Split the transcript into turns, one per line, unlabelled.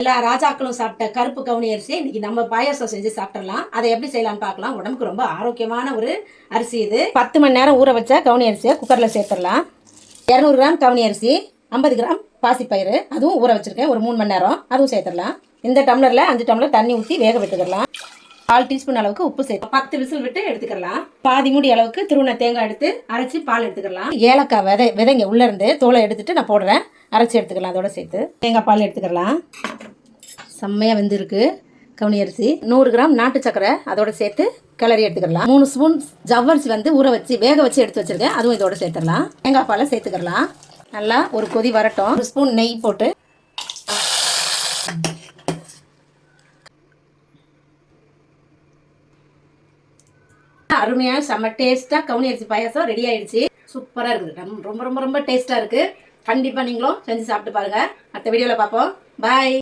எல்லா ராஜாக்களும் சாப்பிட்ட கருப்பு கவுனி அரிசி இன்னைக்கு நம்ம பாயாசம் செஞ்சு சாப்பிடலாம். அதை எப்படி செய்யலாம்னு பார்க்கலாம். உடம்புக்கு ரொம்ப ஆரோக்கியமான ஒரு அரிசி இது. 10 மணி நேரம் ஊற வச்ச கவுனி அரிசியை குக்கரில் சேர்த்துடலாம். 200 கிராம் கவுனி அரிசி, 50 கிராம் பாசிப்பயிறு, அதுவும் ஊற வச்சிருக்கேன் ஒரு 3 மணி நேரம், அதுவும் சேர்த்துடலாம். இந்த டம்ளரில் 5 டம்ளர் தண்ணி ஊற்றி வேக விட்டுக்கலாம். 1/4 டீஸ்பூன் அளவுக்கு உப்பு சேர்த்து 10 விசில் விட்டு எடுத்துக்கலாம். பாதி மூடி அளவுக்கு துருவன தேங்காய் எடுத்து அரைச்சி பால் எடுத்துக்கலாம். ஏலக்காய் விதைங்க உள்ள இருந்து தோலை எடுத்துட்டு நான் போடுறேன், அரைச்சி எடுத்துக்கலாம். அதோட சேர்த்து தேங்காய் பால் எடுத்துக்கலாம். செம்மையாக வெந்திருக்கு கவுனி அரிசி. 100 கிராம் நாட்டு சக்கரை அதோட சேர்த்து கிளறி எடுத்துக்கலாம். 3 ஸ்பூன் ஜவ்வரிசி ஊற வச்சு வேக வச்சு எடுத்து வச்சிருக்கேன், அதுவும் இதோட சேர்த்துடலாம். தேங்காய் பாலை சேர்த்துக்கலாம். நல்லா ஒரு கொதி வரட்டும். 1 ஸ்பூன் நெய் போட்டு அருமையாக செம்ம டேஸ்ட்டாக கவுனி அரிசி பாயாசம் ரெடி ஆயிடுச்சு. சூப்பராக இருக்குது. ரொம்ப ரொம்ப ரொம்ப டேஸ்ட்டாக இருக்குது. கண்டிப்பாக நீங்களும் செஞ்சு சாப்பிட்டு பாருங்கள். அடுத்த வீடியோவில் பார்ப்போம். பாய்.